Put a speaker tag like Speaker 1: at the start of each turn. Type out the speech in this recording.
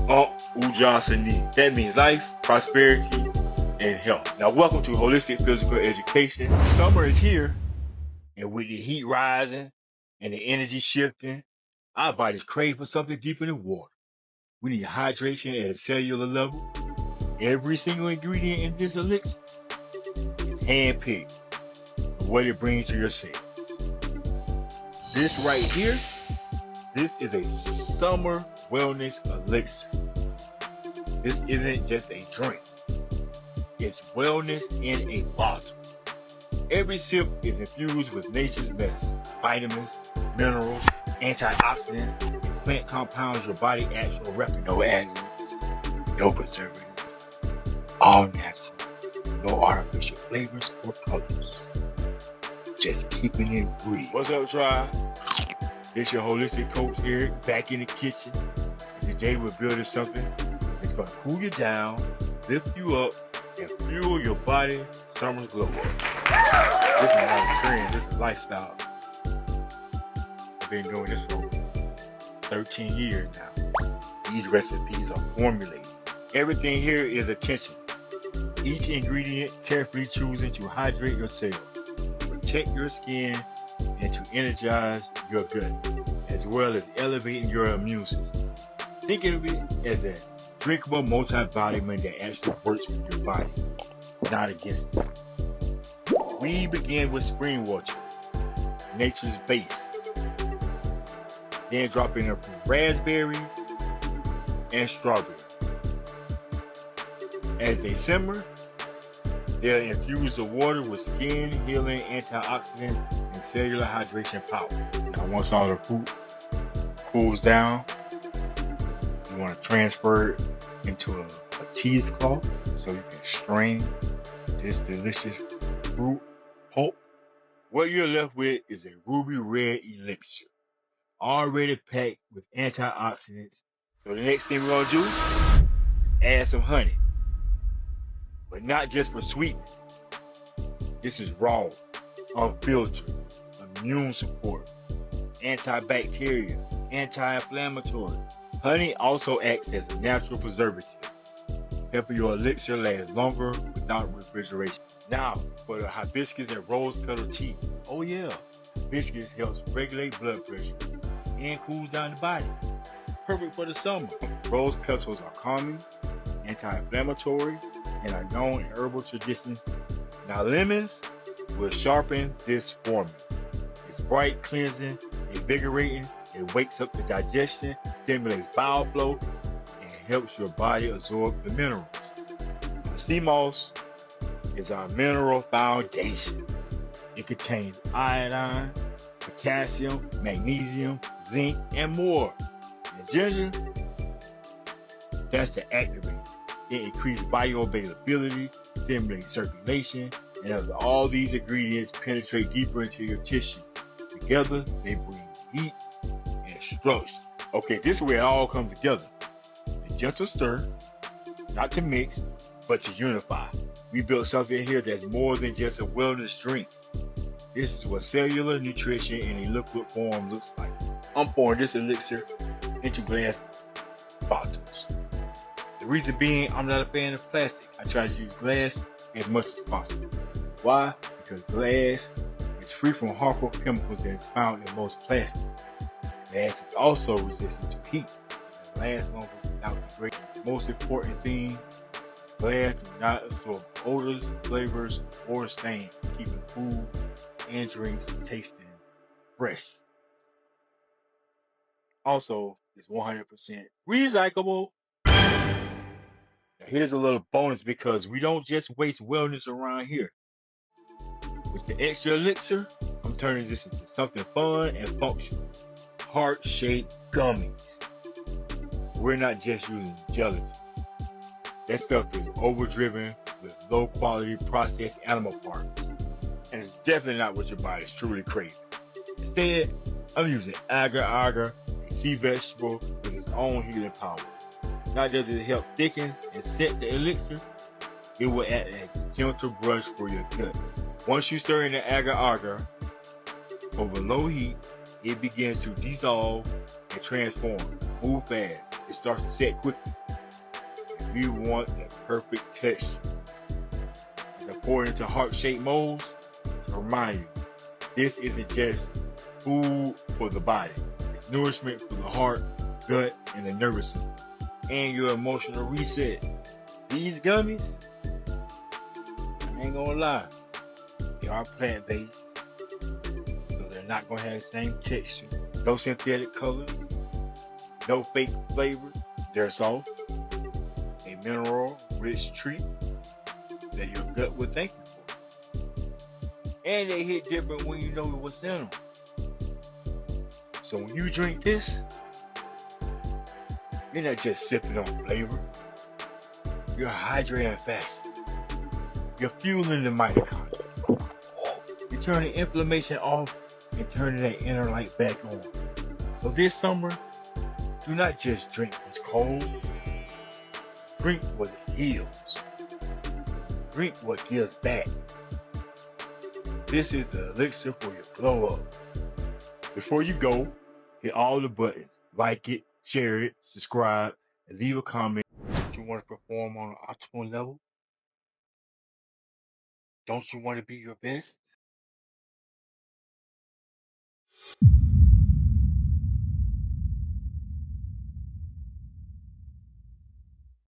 Speaker 1: Ujasani. That means life, prosperity, and health. Now, welcome to Holistic Physical Education. Summer is here, and with the heat rising and the energy shifting, our bodies crave for something deeper than water. We need hydration at a cellular level. Every single ingredient in this elixir is handpicked for what it brings to your cells. This right here, this is a summer wellness elixir. This isn't just a drink. It's wellness in a bottle. Every sip is infused with nature's medicine, vitamins, minerals, antioxidants, and plant compounds your body actually requires. No additives, no preservatives, all natural, no artificial flavors or colors. Just keeping it real. What's up, tribe? This your holistic coach Eric, back in the kitchen. And today we're building something that's gonna cool you down, lift you up, and fuel your body summer's glow up. This is not a trend, this is a lifestyle. I've been doing this for 13 years now. These recipes are formulated. Everything here is attention. Each ingredient carefully chosen to hydrate your cells, protect your skin, and to energize your gut, as well as elevating your immune system. Think of it as a drinkable multivitamin that actually works with your body, not against it. We begin with spring water, nature's base. Then drop in raspberries and strawberries. As they simmer, they'll infuse the water with skin healing antioxidants and cellular hydration power. Now, once all the fruit cools down, you want to transfer it into a cheesecloth so you can strain this delicious fruit pulp. What you're left with is a ruby red elixir, already packed with antioxidants. So the next thing we're going to do is add some honey. But not just for sweetness. This is raw, unfiltered, immune support, antibacterial, anti-inflammatory. Honey also acts as a natural preservative, helping your elixir last longer without refrigeration. Now, for the hibiscus and rose petal tea. Oh yeah, hibiscus helps regulate blood pressure and cools down the body. Perfect for the summer. Rose petals are calming, anti-inflammatory, and are known in herbal traditions. Now, lemons will sharpen this formula. It's bright, cleansing, invigorating. It wakes up the digestion, stimulates bowel flow, and helps your body absorb the minerals. Now, sea moss is our mineral foundation. It contains iodine, potassium, magnesium, zinc, and more. And ginger, that's the activator. It increases bioavailability, stimulates circulation, and as all these ingredients penetrate deeper into your tissue, together they bring heat and structure. Okay, this is where it all comes together. A gentle stir, not to mix, but to unify. We built something here that's more than just a wellness drink. This is what cellular nutrition in a liquid form looks like. I'm pouring this elixir into glass bottles. The reason being, I'm not a fan of plastic. I try to use glass as much as possible. Why? Because glass is free from harmful chemicals that's found in most plastics. Glass is also resistant to heat and lasts longer without degrading. Most important thing, glass do not absorb odors, flavors, or stains, keeping food and drinks tasting fresh. Also, it's 100% recyclable. Now, here's a little bonus because we don't just waste wellness around here. With the extra elixir, I'm turning this into something fun and functional. Heart-shaped gummies. We're not just using gelatin. That stuff is overdriven with low-quality processed animal parts. And it's definitely not what your body's truly craving. Instead, I'm using agar-agar, a sea vegetable with its own healing power. Not does it help thicken and set the elixir, it will act as a gentle brush for your gut. Once you stir in the agar-agar over low heat, it begins to dissolve and transform. Move fast. it starts to set quickly. If you want the perfect texture, and to pour into heart-shaped molds, to remind you, this isn't just food for the body. It's nourishment for the heart, gut, and the nervous system, and your emotional reset. These gummies, I ain't gonna lie, they are plant-based, so they're not gonna have the same texture. No synthetic colors, no fake flavor. They're soft, a mineral-rich treat that your gut will thank you for. And they hit different when you know what's in them. So when you drink this, you're not just sipping on flavor. You're hydrating faster. You're fueling the mitochondria. You're turning inflammation off and turning that inner light back on. So this summer, do not just drink what's cold. Drink what heals. Drink what gives back. This is the elixir for your glow up. Before you go, hit all the buttons. Like it, share it, subscribe, and leave a comment. Don't you want to perform on an optimal level? Don't you want to be your best?